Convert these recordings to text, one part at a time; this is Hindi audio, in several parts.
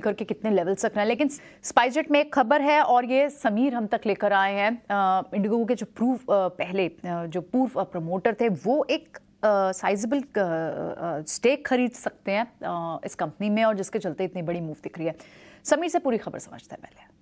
करके कितने लेवल्स तक रहे हैं। लेकिन स्पाइसजेट में एक खबर है और ये समीर हम तक लेकर आए हैं। इंडिगो के जो पूर्व प्रमोटर थे वो एक साइजेबल स्टेक खरीद सकते हैं इस कंपनी में, और जिसके चलते इतनी बड़ी मूव दिख रही है। समीर से पूरी खबर समझते हैं पहले।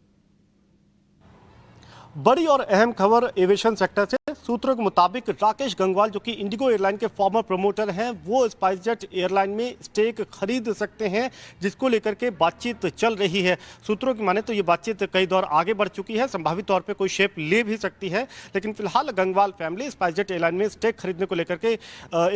बड़ी और अहम खबर एविएशन सेक्टर से। सूत्रों के मुताबिक राकेश गंगवाल जो कि इंडिगो एयरलाइन के फॉर्मर प्रमोटर हैं, वो स्पाइसजेट एयरलाइन में स्टेक खरीद सकते हैं, जिसको लेकर के बातचीत चल रही है। सूत्रों की माने तो ये बातचीत कई दौर आगे बढ़ चुकी है, संभावित तौर पे कोई शेप ले भी सकती है। लेकिन फिलहाल गंगवाल फैमिली स्पाइसजेट एयरलाइन में स्टेक खरीदने को लेकर के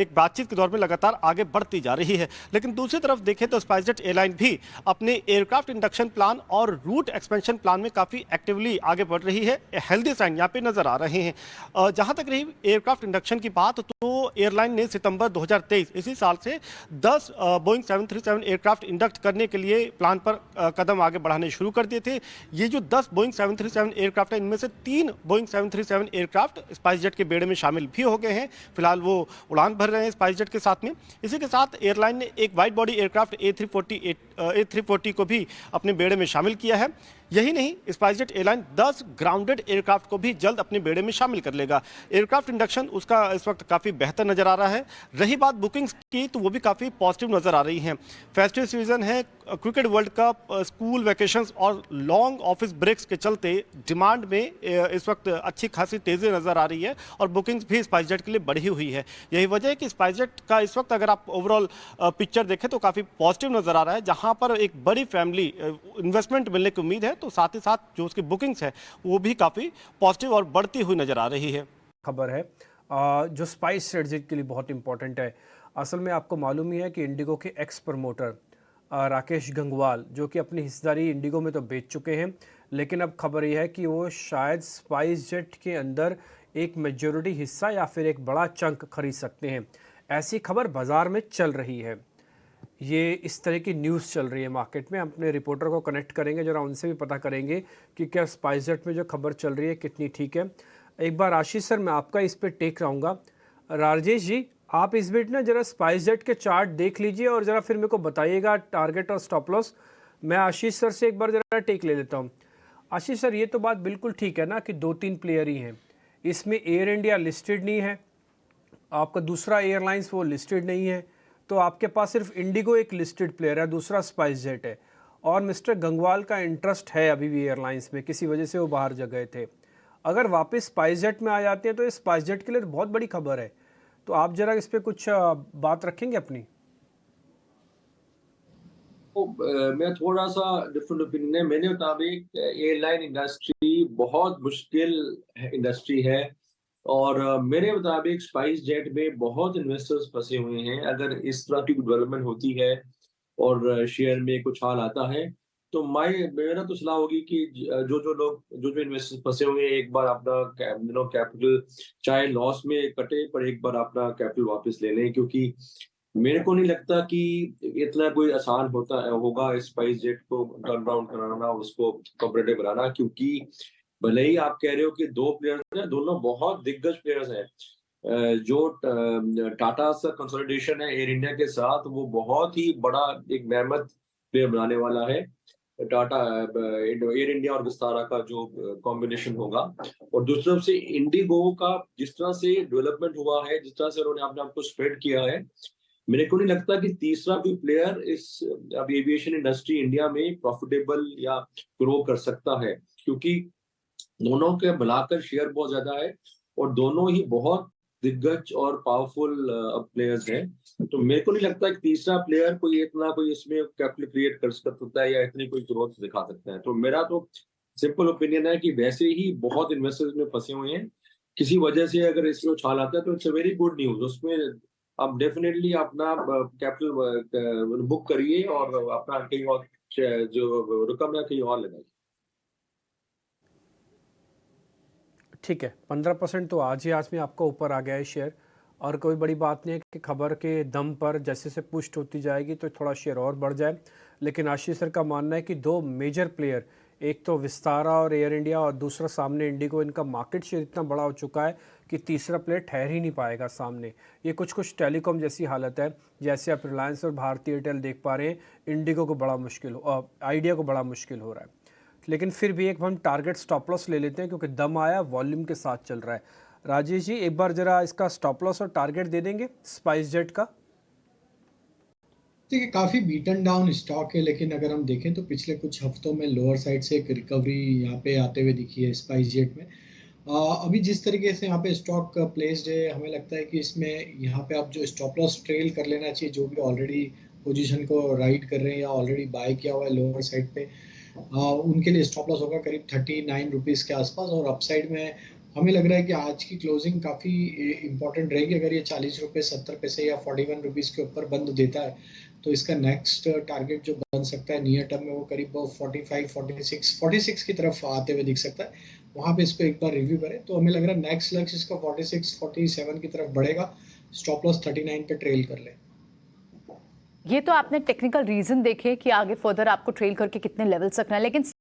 एक बातचीत के दौर में लगातार आगे बढ़ती जा रही है। लेकिन दूसरी तरफ देखें तो स्पाइसजेट एयरलाइन भी अपने एयरक्राफ्ट इंडक्शन प्लान और रूट एक्सपेंशन प्लान में काफ़ी एक्टिवली आगे बढ़ रही है। हेल्दी साइन यहाँ पे नजर आ रहे हैं। जहां तक रही एयरक्राफ्ट इंडक्शन की बात, तो एयरलाइन ने सितंबर 2023 इसी साल से 10 बोइंग 737 एयरक्राफ्ट इंडक्ट करने के लिए प्लान पर कदम आगे बढ़ाने शुरू कर दिए थे। ये जो 10 बोइंग 737 एयरक्राफ्ट है, इनमें से 3 बोइंग 737 एयरक्राफ्ट स्पाइसजेट के बेड़े में शामिल भी हो गए हैं। फिलहाल वो उड़ान भर रहे हैं स्पाइसजेट के साथ में। इसी के साथ एयरलाइन ने एक वाइड बॉडी एयरक्राफ्ट A340 को भी अपने बेड़े में शामिल किया है। यही नहीं, स्पाइसजेट एयरलाइन 10 ग्राउंडेड एयरक्राफ्ट को भी जल्द अपने बेड़े में शामिल कर लेगा। एयरक्राफ्ट इंडक्शन उसका इस वक्त काफ़ी बेहतर नजर आ रहा है। रही बात बुकिंग्स की, तो वो भी काफ़ी पॉजिटिव नजर आ रही हैं। फेस्टिव सीजन है, cricket world cup, school vacations और लॉन्ग ऑफिस ब्रेक्स के चलते डिमांड में इस वक्त अच्छी खासी तेज़ी नजर आ रही है और बुकिंग्स भी स्पाइसजेट के लिए बढ़ी हुई है। यही वजह है कि स्पाइसजेट का इस वक्त अगर आप ओवरऑल पिक्चर देखें तो काफ़ी पॉजिटिव नजर आ रहा है। जहां पर एक बड़ी फैमिली इन्वेस्टमेंट मिलने की उम्मीद है, तो साथ ही साथ जो उसकी बुकिंग्स है वो भी काफ़ी पॉजिटिव और बढ़ती हुई नजर आ रही है। खबर है जो स्पाइस जेट के लिए बहुत इंपॉर्टेंट है। असल में आपको मालूम ही है कि इंडिगो के एक्स प्रमोटर राकेश गंगवाल जो कि अपनी हिस्सेदारी इंडिगो में तो बेच चुके हैं, लेकिन अब खबर यह है कि वो शायद स्पाइस जेट के अंदर एक मेजॉरिटी हिस्सा या फिर एक बड़ा चंक खरीद सकते हैं। ऐसी खबर बाज़ार में चल रही है। ये इस तरह की न्यूज़ चल रही है मार्केट में। हम अपने रिपोर्टर को कनेक्ट करेंगे, जरा उनसे भी पता करेंगे कि क्या स्पाइसजेट में जो खबर चल रही है कितनी ठीक है। एक बार आशीष सर, मैं आपका इस पे टेक रहूँगा। राजेश जी, आप इस बीच ना जरा स्पाइसजेट के चार्ट देख लीजिए और ज़रा फिर मेरे को बताइएगा टारगेट और स्टॉप लॉस। मैं आशीष सर से एक बार ज़रा टेक ले लेता हूँ। आशीष सर, ये तो बात बिल्कुल ठीक है ना कि 2-3 प्लेयर ही हैं इसमें। एयर इंडिया लिस्टेड नहीं है, आपका दूसरा एयरलाइंस वो लिस्टेड नहीं है, तो आपके पास सिर्फ इंडिगो एक लिस्टेड प्लेयर है, दूसरा स्पाइसजेट है। और मिस्टर गंगवाल का इंटरेस्ट है अभी भी एयरलाइंस में, किसी वजह से वो बाहर जा गए थे। अगर वापस स्पाइसजेट में आ जाते हैं तो ये स्पाइसजेट के लिए बहुत बड़ी खबर है। तो आप जरा इस पर कुछ बात रखेंगे अपनी। तो मैं थोड़ा सा डिफरेंट ओपिनियन है। मेरे मुताबिक एयरलाइन इंडस्ट्री बहुत मुश्किल इंडस्ट्री है और मेरे मुताबिक स्पाइस जेट में बहुत इन्वेस्टर्स फंसे हुए हैं। अगर इस तरह की डेवलपमेंट होती है और शेयर में कुछ हाल आता है, तो मेरा तो सलाह होगी कि जो इन्वेस्टर्स फंसे हुए हैं, एक बार अपना कैपिटल चाहे लॉस में कटे, पर एक बार अपना कैपिटल वापस ले लें, क्योंकि मेरे को नहीं लगता कि इतना कोई आसान होगा स्पाइस जेट को टर्न अराउंड कराना, उसको कॉम्पिटिटिव बनाना। क्योंकि भले ही आप कह रहे हो कि 2 प्लेयर्स हैं, दोनों बहुत दिग्गज प्लेयर्स हैं। जो टाटा सा कंसोलिडेशन है एयर इंडिया के साथ, वो बहुत ही बड़ा एक बेहद प्लेयर बनाने वाला है। टाटा एयर इंडिया और विस्तारा का जो कॉम्बिनेशन होगा, और दूसरी तरफ से इंडिगो का जिस तरह से डेवलपमेंट हुआ है, जिस तरह से उन्होंने अपने आप को स्प्रेड किया है, मेरे को नहीं लगता कि तीसरा कोई प्लेयर इस अब एविएशन इंडस्ट्री इंडिया में प्रॉफिटेबल या ग्रो कर सकता है, क्योंकि दोनों के मिलाकर शेयर बहुत ज्यादा है और दोनों ही बहुत दिग्गज और पावरफुल प्लेयर्स हैं। तो मेरे को नहीं लगता कि तीसरा प्लेयर कोई इसमें कैपिटल क्रिएट कर सकता है या इतनी कोई ग्रोथ दिखा सकता है। तो मेरा तो सिंपल ओपिनियन है कि वैसे ही बहुत इन्वेस्टर्स में फंसे हुए हैं, किसी वजह से अगर इसमें उछाल आता है तो it's a very good news. उसमें आप डेफिनेटली अपना कैपिटल बुक करिए और अपना कहीं और जो रकम है कहीं और लगाइए। ठीक है, 15% तो आज में आपका ऊपर आ गया है शेयर, और कोई बड़ी बात नहीं है कि खबर के दम पर जैसे से पुष्ट होती जाएगी तो थोड़ा शेयर और बढ़ जाए। लेकिन आशीष सर का मानना है कि 2 मेजर प्लेयर एक तो विस्तारा और एयर इंडिया और दूसरा सामने इंडिगो, इनका मार्केट शेयर इतना बड़ा हो चुका है कि तीसरा प्लेयर ठहर ही नहीं पाएगा सामने। ये कुछ टेलीकॉम जैसी हालत है, जैसे आप रिलायंस और भारती एयरटेल देख पा रहे हैं, इंडिगो को बड़ा मुश्किल आइडिया को बड़ा मुश्किल हो रहा है। लेकिन फिर भी एक हम टारगेट स्टॉप लॉस ले लेते हैं क्योंकि दम आया, वॉल्यूम के साथ चल रहा है। राजेश जी, एक बार जरा इसका स्टॉप लॉस और टारगेट दे देंगे स्पाइस जेट का। देखिए काफ़ी बीटन डाउन स्टॉक है, लेकिन अगर हम देखें तो पिछले कुछ हफ्तों में लोअर साइड से एक रिकवरी यहाँ पे आते हुए दिखी है स्पाइस जेट में। अभी जिस तरीके से यहाँ पे स्टॉक प्लेस्ड है, हमें लगता है कि इसमें यहाँ पे आप जो स्टॉप लॉस ट्रेल कर लेना चाहिए, जो भी ऑलरेडी पोजीशन को राइड कर रहे हैं या ऑलरेडी बाय किया हुआ है लोअर साइड पे, उनके लिए स्टॉप लॉस होगा करीब 39 रुपीज़ के आसपास। और अपसाइड में हमें लग रहा है कि आज की क्लोजिंग काफ़ी इंपॉर्टेंट रहेगी। अगर ये 40 रुपये 70 पैसे या 41 रुपीज़ के ऊपर बंद देता है तो इसका नेक्स्ट टारगेट जो बन सकता है नियर टर्म में वो करीब 46 की तरफ आते हुए दिख सकता है। वहाँ पे इसको एक बार रिव्यू करें तो हमें लग रहा है नेक्स्ट लक्ष्य इसका 46-47 की तरफ बढ़ेगा। स्टॉप लॉस 39 पे ट्रेल कर ले। ये तो आपने टेक्निकल रीजन देखे कि आगे फर्दर आपको ट्रेल करके कितने लेवल्स रखना है, लेकिन